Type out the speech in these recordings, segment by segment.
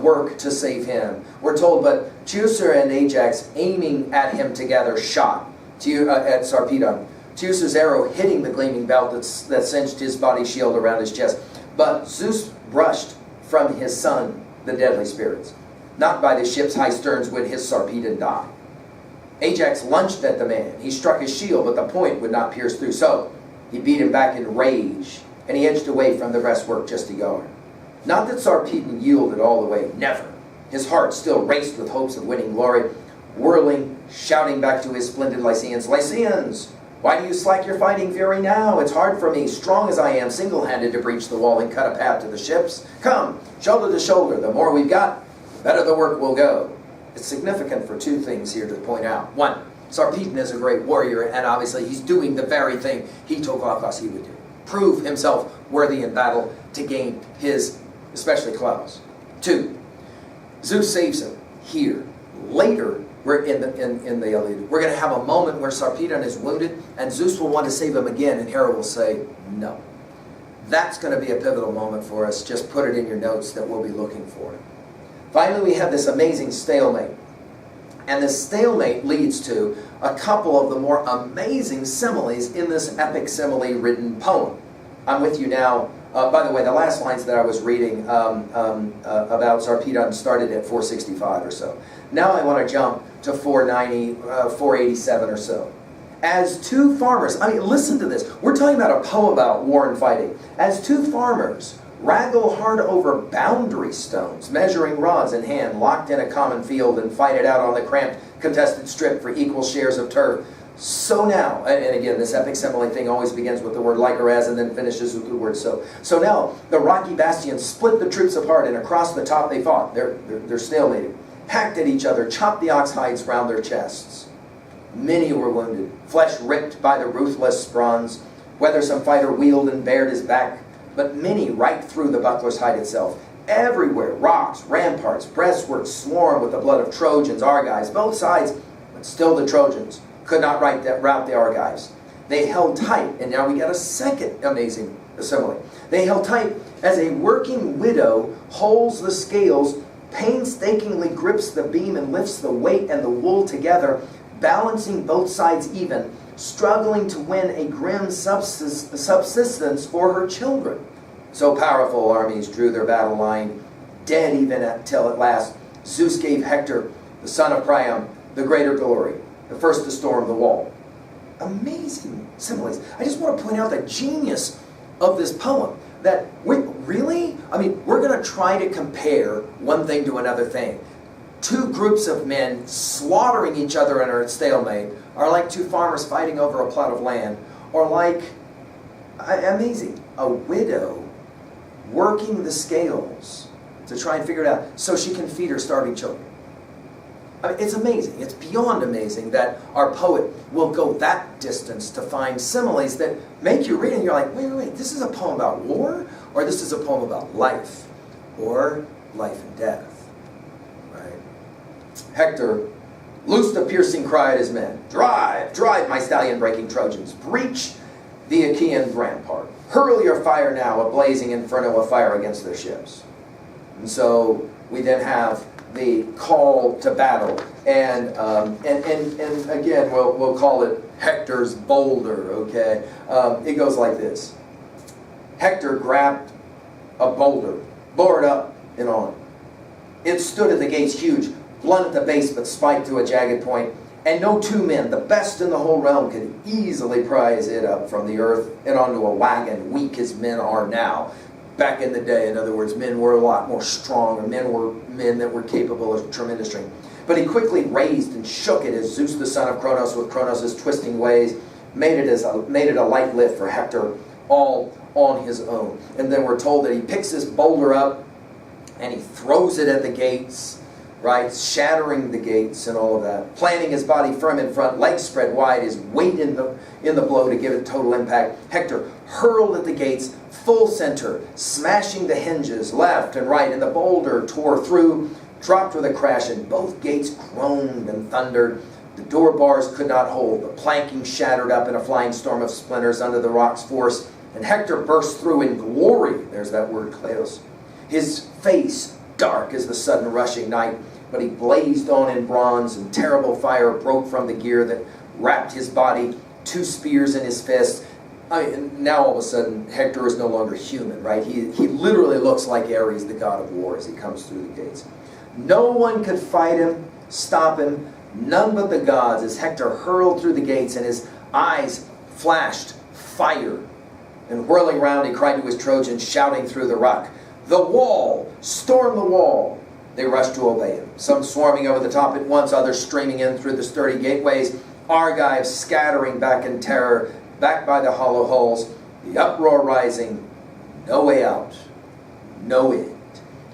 work to save him. We're told, but Teucer and Ajax, aiming at him together, shot at Sarpedon. Teucer's arrow hitting the gleaming belt that cinched his body shield around his chest. But Zeus brushed from his son the deadly spirits. Not by the ship's high sterns would his Sarpedon die. Ajax lunged at the man. He struck his shield, but the point would not pierce through. So he beat him back in rage, and he edged away from the breastwork just to guard. Not that Sarpedon yielded all the way, never. His heart still raced with hopes of winning glory, whirling, shouting back to his splendid Lycians, Lycians, why do you slack your fighting fury now? It's hard for me, strong as I am, single-handed to breach the wall and cut a path to the ships. Come, shoulder to shoulder, the more we've got, the better the work will go. It's significant for two things here to point out. One, Sarpedon is a great warrior, and obviously he's doing the very thing he told Glaucus he would do. Prove himself worthy in battle to gain his, especially Claus. Two, Zeus saves him here. Later, we're in the Iliad, we're going to have a moment where Sarpedon is wounded, and Zeus will want to save him again, and Hera will say, no. That's going to be a pivotal moment for us. Just put it in your notes that we'll be looking for it. Finally, we have this amazing stalemate. And this stalemate leads to a couple of the more amazing similes in this epic simile-ridden poem. I'm with you now. By the way, the last lines that I was reading about Sarpedon started at 465 or so. Now I want to jump to 490, 487 or so. As two farmers, I mean, listen to this. We're talking about a poem about war and fighting. As two farmers wrangle hard over boundary stones, measuring rods in hand, locked in a common field, and fight it out on the cramped, contested strip for equal shares of turf. So now, and again, this epic simile thing always begins with the word like or as and then finishes with the word so. So now, the rocky bastions split the troops apart, and across the top they fought. They're stalemated, hacked at each other, chopped the ox hides round their chests. Many were wounded, flesh ripped by the ruthless bronze, whether some fighter wheeled and bared his back, but many right through the buckler's hide itself. Everywhere, rocks, ramparts, breastworks swarm with the blood of Trojans, Argives, both sides, but still the Trojans could not rout the Argives. They held tight, and now we get a second amazing simile. They held tight as a working widow holds the scales, painstakingly grips the beam and lifts the weight and the wool together, balancing both sides even, struggling to win a grim subsistence for her children. So powerful armies drew their battle line, dead even till at last Zeus gave Hector, the son of Priam, the greater glory, the first to storm the wall. Amazing similes. I just want to point out the genius of this poem. That we're going to try to compare one thing to another thing. Two groups of men slaughtering each other in a stalemate are like two farmers fighting over a plot of land, or like, amazing, a widow working the scales to try and figure it out so she can feed her starving children. I mean, it's amazing. It's beyond amazing that our poet will go that distance to find similes that make you read and you're like, wait, this is a poem about war? Or this is a poem about life? Or life and death? Right? Hector loosed a piercing cry at his men. Drive, drive, my stallion-breaking Trojans. Breach the Achaean rampart. Hurl your fire now, a blazing inferno of fire against their ships. And so we then have the call to battle, and again we'll call it Hector's boulder. Okay, it goes like this. Hector grabbed a boulder, bore it up and on. It stood at the gates huge, blunt at the base but spiked to a jagged point, and no two men, the best in the whole realm, could easily prise it up from the earth and onto a wagon, weak as men are now. Back in the day, in other words, men were a lot more stronger. Men were men that were capable of tremendous strength. But he quickly raised and shook it as Zeus, the son of Cronos, with Cronos' twisting ways, made it a light lift for Hector, all on his own. And then we're told that he picks this boulder up and he throws it at the gates, right, shattering the gates and all of that, planting his body firm in front, legs spread wide, his weight in the blow to give it total impact. Hector hurled at the gates, full center, smashing the hinges left and right, and the boulder tore through, dropped with a crash, and both gates groaned and thundered. The door bars could not hold. The planking shattered up in a flying storm of splinters under the rock's force, and Hector burst through in glory. There's that word, kleos. His face dark as the sudden rushing night, but he blazed on in bronze, and terrible fire broke from the gear that wrapped his body, 2 spears in his fists. I mean, now all of a sudden, Hector is no longer human, right? He literally looks like Ares, the god of war, as he comes through the gates. No one could fight him, stop him, none but the gods, as Hector hurled through the gates, and his eyes flashed fire. And whirling round, he cried to his Trojans, shouting through the rock, "The wall! Storm the wall!" They rushed to obey him, some swarming over the top at once, others streaming in through the sturdy gateways, Argives scattering back in terror, back by the hollow holes, the uproar rising, no way out, no end.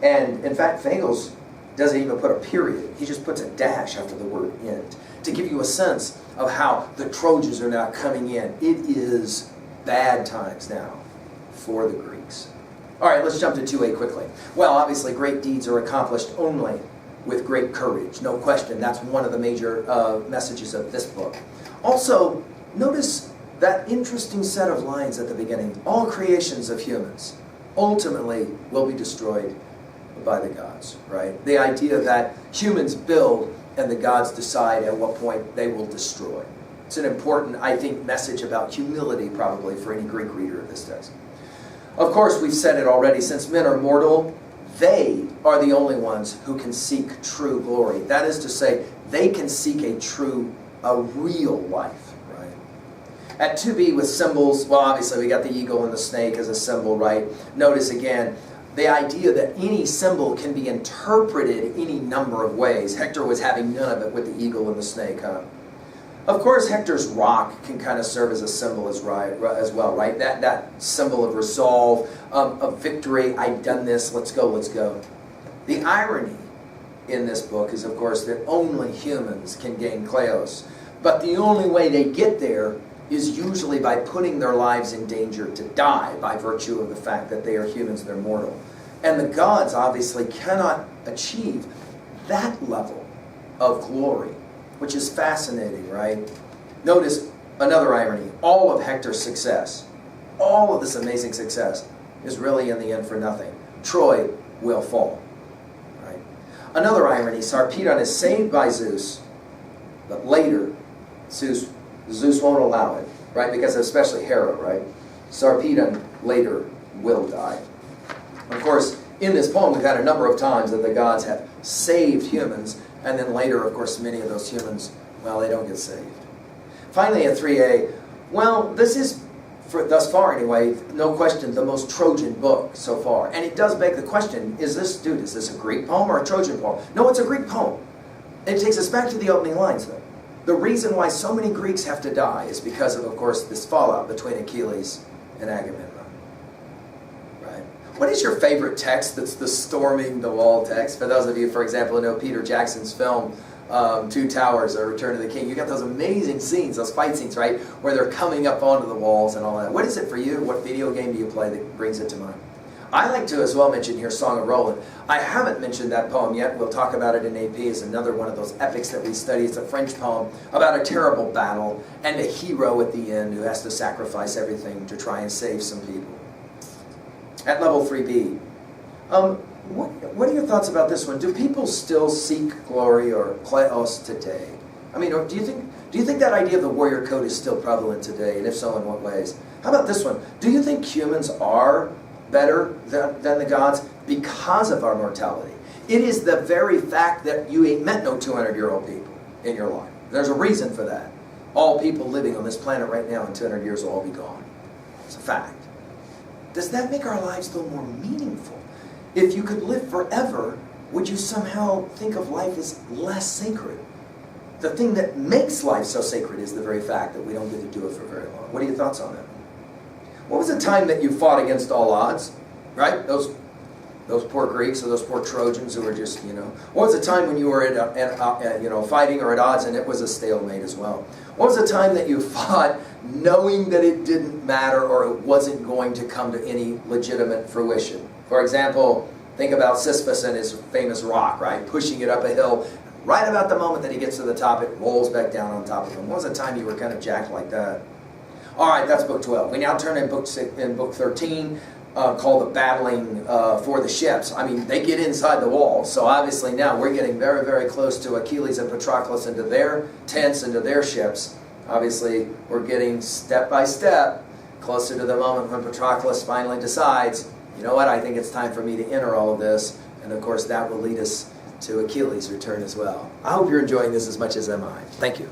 And in fact, Fagles doesn't even put a period. He just puts a dash after the word end to give you a sense of how the Trojans are now coming in. It is bad times now for the Greeks. All right, let's jump to 2a quickly. Well, obviously, great deeds are accomplished only with great courage. No question. That's one of the major messages of this book. Also, notice that interesting set of lines at the beginning. All creations of humans ultimately will be destroyed by the gods, right? The idea that humans build and the gods decide at what point they will destroy. It's an important, I think, message about humility probably for any Greek reader of this text. Of course, we've said it already, since men are mortal, they are the only ones who can seek true glory. That is to say, they can seek a real life, right? At 2b with symbols, well, obviously we got the eagle and the snake as a symbol, right? Notice again, the idea that any symbol can be interpreted any number of ways. Hector was having none of it with the eagle and the snake, huh? Of course, Hector's rock can kind of serve as a symbol as well, right? That symbol of resolve, of victory. I've done this. Let's go, let's go. The irony in this book is, of course, that only humans can gain kleos. But the only way they get there is usually by putting their lives in danger to die by virtue of the fact that they are humans, they're mortal. And the gods obviously cannot achieve that level of glory, which is fascinating, right? Notice another irony. All of Hector's success, all of this amazing success, is really in the end for nothing. Troy will fall, right? Another irony, Sarpedon is saved by Zeus, but later Zeus won't allow it, right? Because especially Hera, right? Sarpedon later will die. Of course, in this poem, we've had a number of times that the gods have saved humans, and then later, of course, many of those humans, well, they don't get saved. Finally, at 3a, well, this is, thus far anyway, no question, the most Trojan book so far. And it does beg the question, is this a Greek poem or a Trojan poem? No, it's a Greek poem. It takes us back to the opening lines, though. The reason why so many Greeks have to die is because of course, this fallout between Achilles and Agamemnon. Right? What is your favorite text that's the storming the wall text? For those of you, for example, who know Peter Jackson's film, Two Towers, or Return of the King, you got those amazing scenes, those fight scenes, right? Where they're coming up onto the walls and all that. What is it for you? What video game do you play that brings it to mind? I like to as well mention here Song of Roland. I haven't mentioned that poem yet. We'll talk about it in AP. It's another one of those epics that we study. It's a French poem about a terrible battle and a hero at the end who has to sacrifice everything to try and save some people. At level 3B, what are your thoughts about this one? Do people still seek glory or kleos today? I mean, do you think that idea of the warrior code is still prevalent today? And if so, in what ways? How about this one? Do you think humans are better than the gods because of our mortality? It is the very fact that you ain't met no 200-year-old people in your life. There's a reason for that. All people living on this planet right now in 200 years will all be gone. It's a fact. Does that make our lives a little more meaningful? If you could live forever, would you somehow think of life as less sacred? The thing that makes life so sacred is the very fact that we don't get to do it for very long. What are your thoughts on that? What was the time that you fought against all odds? Right? Those poor Greeks or those poor Trojans who were just, What was the time when you were fighting or at odds and it was a stalemate as well? What was the time that you fought knowing that it didn't matter or it wasn't going to come to any legitimate fruition? For example, think about Sisyphus and his famous rock, right? Pushing it up a hill. Right about the moment that he gets to the top, it rolls back down on top of him. What was the time you were kind of jacked like that? All right, that's book 12. We now turn in book 13. called the battling for the ships. I mean, they get inside the walls. So obviously now we're getting very, very close to Achilles and Patroclus into their tents, into their ships. Obviously, we're getting step by step closer to the moment when Patroclus finally decides, you know what, I think it's time for me to enter all of this. And of course, that will lead us to Achilles' return as well. I hope you're enjoying this as much as am I. Thank you.